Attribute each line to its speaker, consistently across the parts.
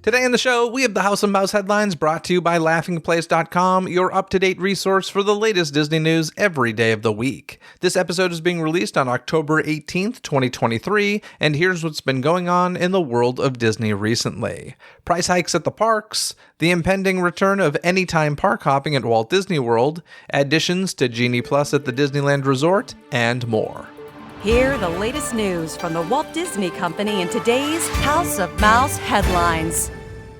Speaker 1: Today on the show, we have the House of Mouse headlines brought to you by LaughingPlace.com, your up-to-date resource for the latest Disney news every day of the week. This episode is being released on October 18th, 2023, and here's what's been going on in the world of Disney recently. Price hikes at the parks, the impending return of anytime park hopping at Walt Disney World, additions to Genie Plus at the Disneyland Resort, and more.
Speaker 2: Hear the latest news from the Walt Disney Company in today's House of Mouse headlines.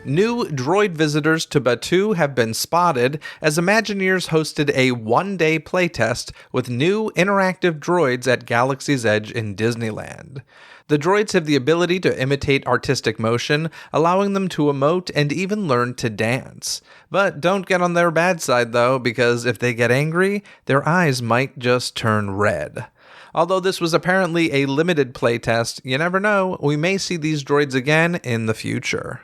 Speaker 1: New droid visitors to Batuu have been spotted as Imagineers hosted a one-day playtest with new interactive droids at Galaxy's Edge in Disneyland. The droids have the ability to imitate artistic motion, allowing them to emote and even learn to dance. But don't get on their bad side though, because if they get angry, their eyes might just turn red. Although this was apparently a limited playtest, you never know, we may see these droids again in the future.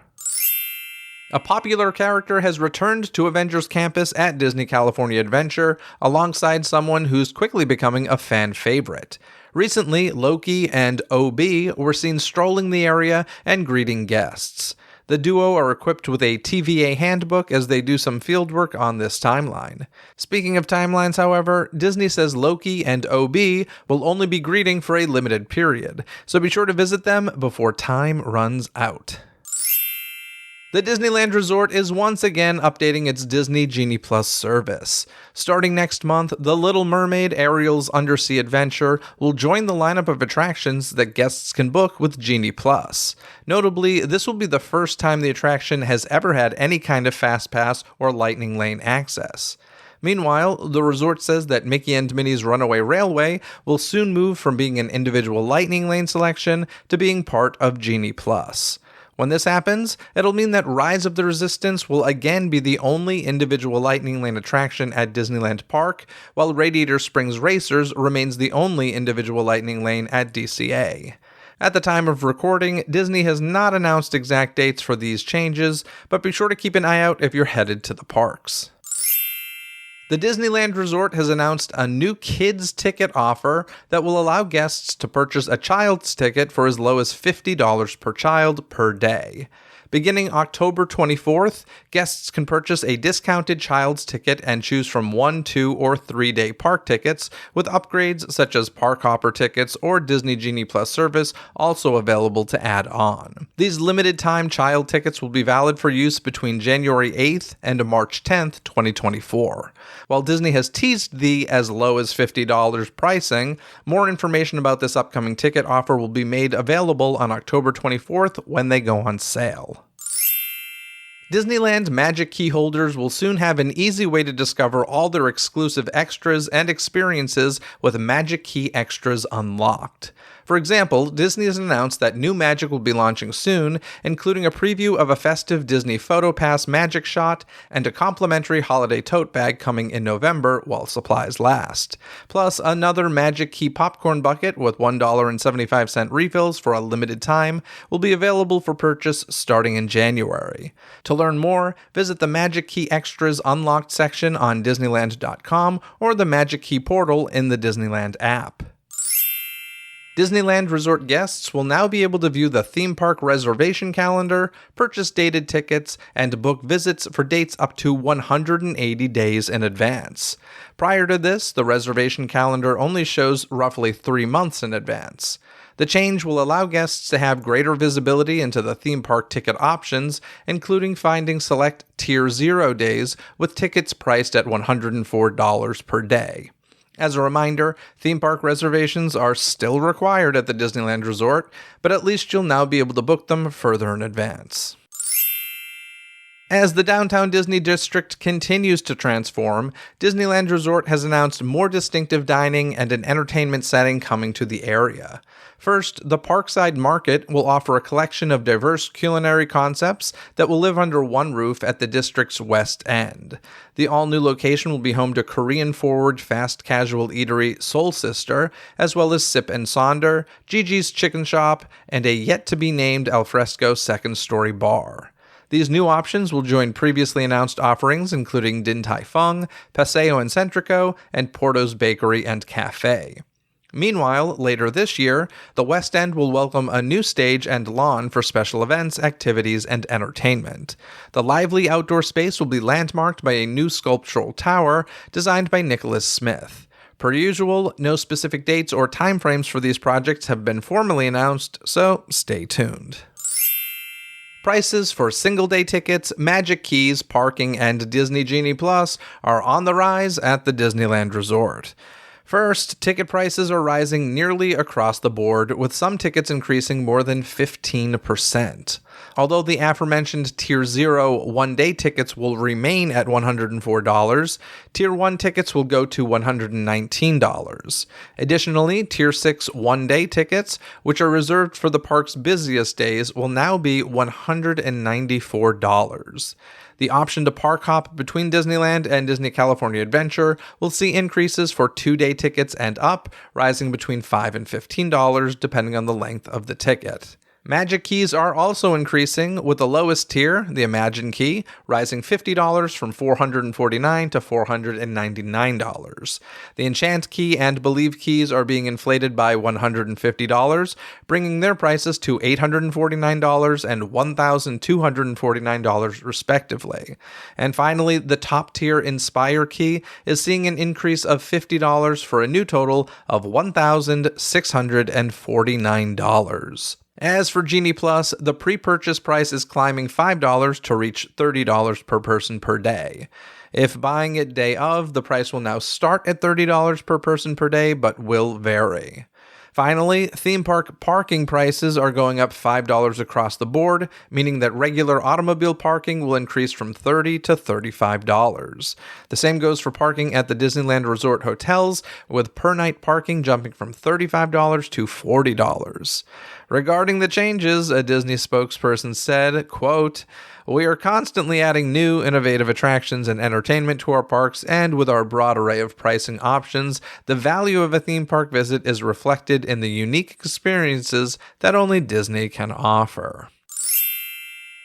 Speaker 1: A popular character has returned to Avengers Campus at Disney California Adventure, alongside someone who's quickly becoming a fan favorite. Recently, Loki and OB were seen strolling the area and greeting guests. The duo are equipped with a TVA handbook as they do some fieldwork on this timeline. Speaking of timelines, however, Disney says Loki and OB will only be greeting for a limited period, so be sure to visit them before time runs out. The Disneyland Resort is once again updating its Disney Genie Plus service. Starting next month, The Little Mermaid Ariel's Undersea Adventure will join the lineup of attractions that guests can book with Genie Plus. Notably, this will be the first time the attraction has ever had any kind of Fast Pass or Lightning Lane access. Meanwhile, the resort says that Mickey and Minnie's Runaway Railway will soon move from being an individual Lightning Lane selection to being part of Genie Plus. When this happens, it'll mean that Rise of the Resistance will again be the only individual Lightning Lane attraction at Disneyland Park, while Radiator Springs Racers remains the only individual Lightning Lane at DCA. At the time of recording, Disney has not announced exact dates for these changes, but be sure to keep an eye out if you're headed to the parks. The Disneyland Resort has announced a new kids ticket offer that will allow guests to purchase a child's ticket for as low as $50 per child per day. Beginning October 24th, guests can purchase a discounted child's ticket and choose from 1, 2, or 3-day park tickets, with upgrades such as Park Hopper tickets or Disney Genie Plus service also available to add on. These limited-time child tickets will be valid for use between January 8th and March 10th, 2024. While Disney has teased the as low as $50 pricing, more information about this upcoming ticket offer will be made available on October 24th when they go on sale. Disneyland Magic Key holders will soon have an easy way to discover all their exclusive extras and experiences with Magic Key Extras unlocked. For example, Disney has announced that new magic will be launching soon, including a preview of a festive Disney PhotoPass magic shot and a complimentary holiday tote bag coming in November while supplies last. Plus, another Magic Key popcorn bucket with $1.75 refills for a limited time will be available for purchase starting in January. To learn more, visit the Magic Key Extras Unlocked section on Disneyland.com or the Magic Key portal in the Disneyland app. Disneyland Resort guests will now be able to view the theme park reservation calendar, purchase dated tickets, and book visits for dates up to 180 days in advance. Prior to this, the reservation calendar only shows roughly 3 months in advance. The change will allow guests to have greater visibility into the theme park ticket options, including finding select Tier 0 days with tickets priced at $104 per day. As a reminder, theme park reservations are still required at the Disneyland Resort, but at least you'll now be able to book them further in advance. As the downtown Disney district continues to transform, Disneyland Resort has announced more distinctive dining and an entertainment setting coming to the area. First, the Parkside Market will offer a collection of diverse culinary concepts that will live under one roof at the district's west end. The all-new location will be home to Korean-forward fast casual eatery Soul Sister, as well as Sip and Sonder, Gigi's Chicken Shop, and a yet-to-be-named alfresco second-story bar. These new options will join previously announced offerings including Din Tai Fung, Paseo and Centrico, and Porto's Bakery and Cafe. Meanwhile, later this year, the West End will welcome a new stage and lawn for special events, activities, and entertainment. The lively outdoor space will be landmarked by a new sculptural tower designed by Nicholas Smith. Per usual, no specific dates or timeframes for these projects have been formally announced, so stay tuned. Prices for single-day tickets, Magic Keys, parking, and Disney Genie Plus are on the rise at the Disneyland Resort. First, ticket prices are rising nearly across the board, with some tickets increasing more than 15%. Although the aforementioned Tier 0 one-day tickets will remain at $104, Tier 1 tickets will go to $119. Additionally, Tier 6 one-day tickets, which are reserved for the park's busiest days, will now be $194. The option to park hop between Disneyland and Disney California Adventure will see increases for 2-day tickets and up, rising between $5 and $15 depending on the length of the ticket. Magic Keys are also increasing, with the lowest tier, the Imagine Key, rising $50 from $449 to $499. The Enchant Key and Believe Keys are being inflated by $150, bringing their prices to $849 and $1,249 respectively. And finally, the top tier Inspire Key is seeing an increase of $50 for a new total of $1,649. As for Genie Plus, the pre-purchase price is climbing $5 to reach $30 per person per day. If buying it day of, the price will now start at $30 per person per day, but will vary. Finally, theme park parking prices are going up $5 across the board, meaning that regular automobile parking will increase from $30 to $35. The same goes for parking at the Disneyland Resort hotels, with per-night parking jumping from $35 to $40. Regarding the changes, a Disney spokesperson said, quote, "We are constantly adding new, innovative attractions and entertainment to our parks, and with our broad array of pricing options, the value of a theme park visit is reflected in the unique experiences that only Disney can offer."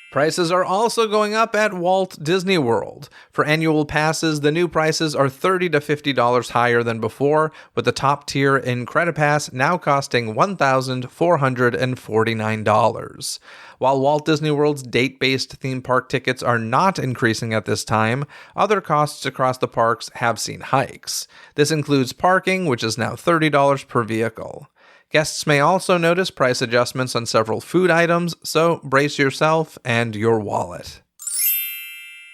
Speaker 1: Prices are also going up at Walt Disney World. For annual passes, the new prices are $30 to $50 higher than before, with the top tier Incredipass now costing $1,449. While Walt Disney World's date-based theme park tickets are not increasing at this time, other costs across the parks have seen hikes. This includes parking, which is now $30 per vehicle. Guests may also notice price adjustments on several food items, so brace yourself and your wallet.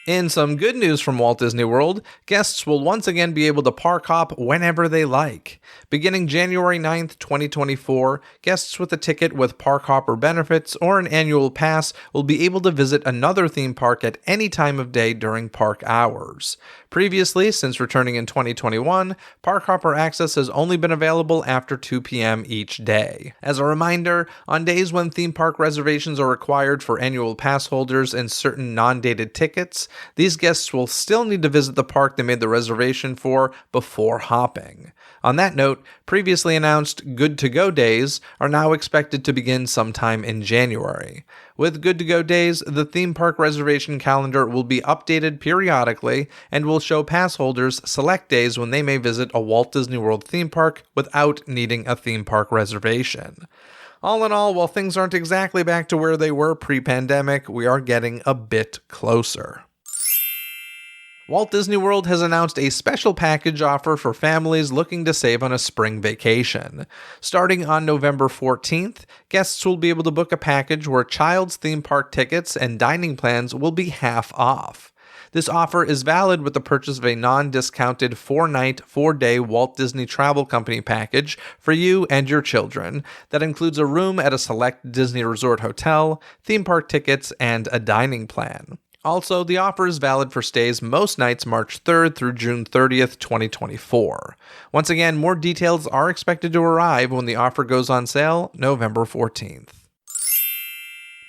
Speaker 1: In some good news from Walt Disney World, guests will once again be able to park hop whenever they like. Beginning January 9th, 2024, guests with a ticket with park hopper benefits or an annual pass will be able to visit another theme park at any time of day during park hours. Previously, since returning in 2021, park hopper access has only been available after 2 p.m. each day. As a reminder, on days when theme park reservations are required for annual pass holders and certain non-dated tickets, these guests will still need to visit the park they made the reservation for before hopping. On that note, previously announced Good to Go days are now expected to begin sometime in January. With Good to Go days, the theme park reservation calendar will be updated periodically and will show pass holders select days when they may visit a Walt Disney World theme park without needing a theme park reservation. All in all, while things aren't exactly back to where they were pre-pandemic, we are getting a bit closer. Walt Disney World has announced a special package offer for families looking to save on a spring vacation. Starting on November 14th, guests will be able to book a package where child's theme park tickets and dining plans will be half off. This offer is valid with the purchase of a non-discounted 4-night, 4-day Walt Disney Travel Company package for you and your children that includes a room at a select Disney Resort hotel, theme park tickets, and a dining plan. Also, the offer is valid for stays most nights March 3rd through June 30th, 2024. Once again, more details are expected to arrive when the offer goes on sale November 14th.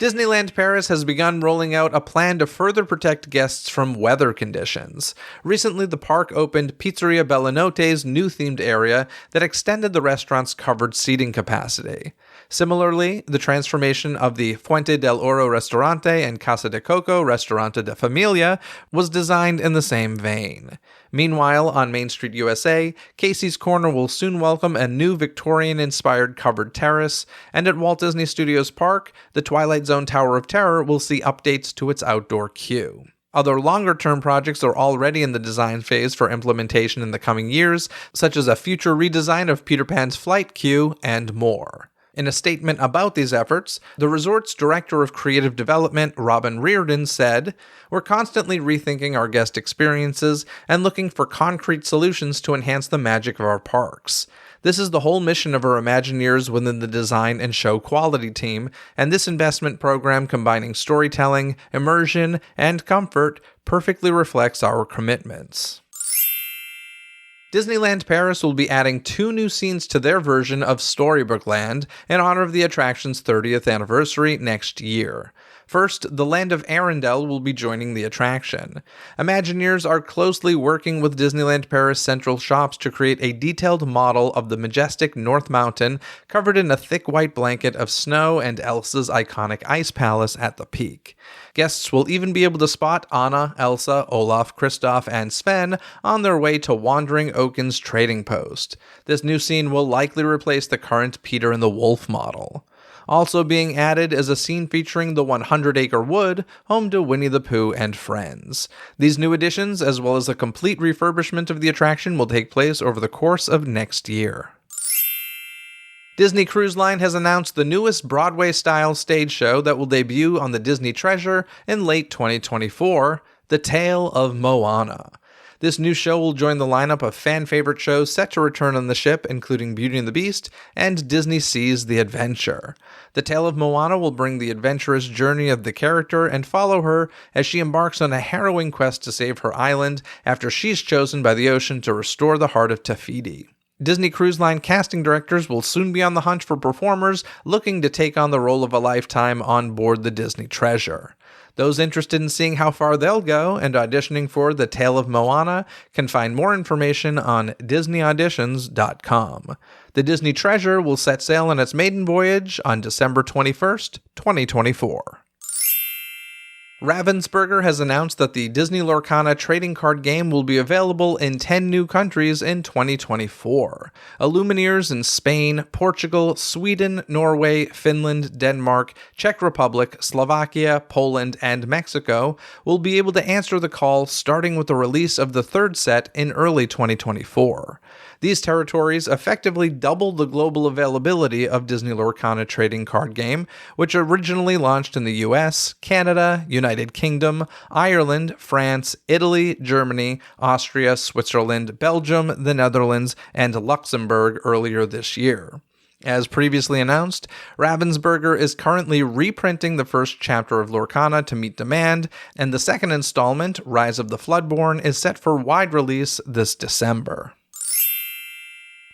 Speaker 1: Disneyland Paris has begun rolling out a plan to further protect guests from weather conditions. Recently, the park opened Pizzeria Bellinote's new themed area that extended the restaurant's covered seating capacity. Similarly, the transformation of the Fuente del Oro Restaurante and Casa de Coco Restaurante de Familia was designed in the same vein. Meanwhile, on Main Street USA, Casey's Corner will soon welcome a new Victorian-inspired covered terrace, and at Walt Disney Studios Park, the Twilight Zone Tower of Terror will see updates to its outdoor queue. Other longer-term projects are already in the design phase for implementation in the coming years, such as a future redesign of Peter Pan's flight queue and more. In a statement about these efforts, the resort's Director of Creative Development, Robin Reardon, said, "We're constantly rethinking our guest experiences and looking for concrete solutions to enhance the magic of our parks. This is the whole mission of our Imagineers within the design and show quality team, and this investment program combining storytelling, immersion, and comfort perfectly reflects our commitments." Disneyland Paris will be adding 2 new scenes to their version of Storybook Land in honor of the attraction's 30th anniversary next year. First, the Land of Arendelle will be joining the attraction. Imagineers are closely working with Disneyland Paris Central Shops to create a detailed model of the majestic North Mountain covered in a thick white blanket of snow and Elsa's iconic ice palace at the peak. Guests will even be able to spot Anna, Elsa, Olaf, Kristoff, and Sven on their way to Wandering Oaken's trading post. This new scene will likely replace the current Peter and the Wolf model. Also being added is a scene featuring the 100-acre wood, home to Winnie the Pooh and friends. These new additions, as well as a complete refurbishment of the attraction, will take place over the course of next year. Disney Cruise Line has announced the newest Broadway-style stage show that will debut on the Disney Treasure in late 2024, The Tale of Moana. This new show will join the lineup of fan-favorite shows set to return on the ship, including Beauty and the Beast and Disney Seas the Adventure. The Tale of Moana will bring the adventurous journey of the character and follow her as she embarks on a harrowing quest to save her island after she's chosen by the ocean to restore the heart of Te-Fiti. Disney Cruise Line casting directors will soon be on the hunt for performers looking to take on the role of a lifetime on board the Disney Treasure. Those interested in seeing how far they'll go and auditioning for The Tale of Moana can find more information on DisneyAuditions.com. The Disney Treasure will set sail on its maiden voyage on December 21st, 2024. Ravensburger has announced that the Disney Lorcana Trading Card Game will be available in 10 new countries in 2024. Illumineers in Spain, Portugal, Sweden, Norway, Finland, Denmark, Czech Republic, Slovakia, Poland, and Mexico will be able to answer the call starting with the release of the third set in early 2024. These territories effectively doubled the global availability of Disney Lorcana Trading Card Game, which originally launched in the US, Canada, United Kingdom, Ireland, France, Italy, Germany, Austria, Switzerland, Belgium, the Netherlands, and Luxembourg earlier this year. As previously announced, Ravensburger is currently reprinting the first chapter of Lorcana to meet demand, and the second installment, Rise of the Floodborn, is set for wide release this December.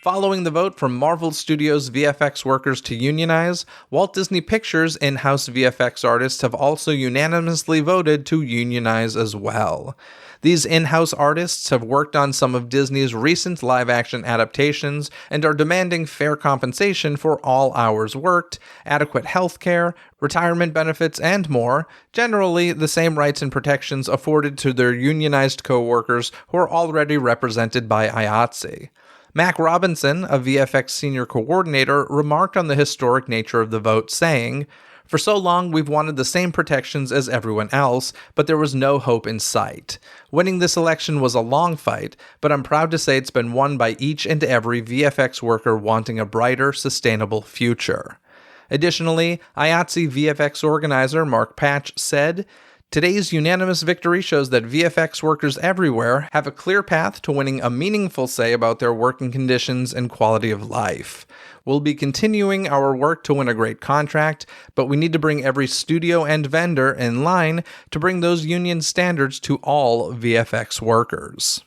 Speaker 1: Following the vote from Marvel Studios' VFX workers to unionize, Walt Disney Pictures' in-house VFX artists have also unanimously voted to unionize as well. These in-house artists have worked on some of Disney's recent live-action adaptations and are demanding fair compensation for all hours worked, adequate health care, retirement benefits, and more, generally the same rights and protections afforded to their unionized co-workers who are already represented by IATSE. Mac Robinson, a VFX senior coordinator, remarked on the historic nature of the vote, saying, "For so long we've wanted the same protections as everyone else, but there was no hope in sight. Winning this election was a long fight, but I'm proud to say it's been won by each and every VFX worker wanting a brighter, sustainable future." Additionally, IATSE VFX organizer Mark Patch said, "Today's unanimous victory shows that VFX workers everywhere have a clear path to winning a meaningful say about their working conditions and quality of life. We'll be continuing our work to win a great contract, but we need to bring every studio and vendor in line to bring those union standards to all VFX workers."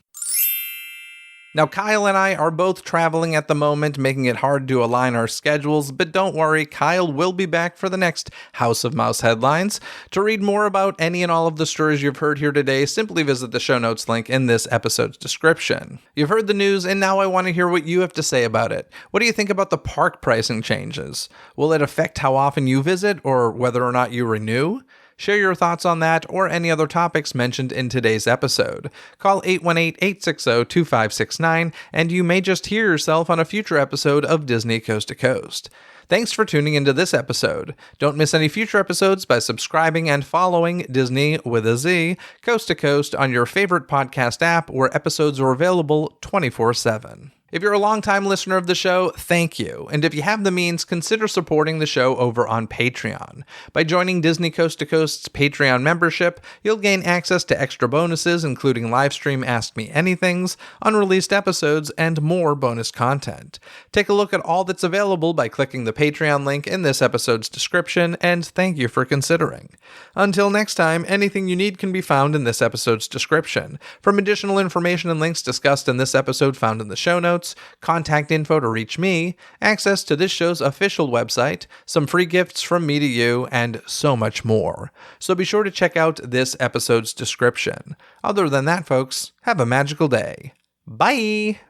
Speaker 1: Now, Kyle and I are both traveling at the moment, making it hard to align our schedules, but don't worry, Kyle will be back for the next House of Mouse headlines. To read more about any and all of the stories you've heard here today, simply visit the show notes link in this episode's description. You've heard the news, and now I want to hear what you have to say about it. What do you think about the park pricing changes? Will it affect how often you visit or whether or not you renew? Share your thoughts on that or any other topics mentioned in today's episode. Call 818-860-2569 and you may just hear yourself on a future episode of Disney Coast to Coast. Thanks for tuning into this episode. Don't miss any future episodes by subscribing and following Disney with a Z, Coast to Coast on your favorite podcast app where episodes are available 24/7. If you're a longtime listener of the show, thank you. And if you have the means, consider supporting the show over on Patreon. By joining Disney Coast to Coast's Patreon membership, you'll gain access to extra bonuses, including livestream Ask Me Anythings, unreleased episodes, and more bonus content. Take a look at all that's available by clicking the Patreon link in this episode's description, and thank you for considering. Until next time, anything you need can be found in this episode's description. From additional information and links discussed in this episode found in the show notes, contact info to reach me, access to this show's official website, some free gifts from me to you, and so much more. So be sure to check out this episode's description. Other than that, folks, have a magical day. Bye!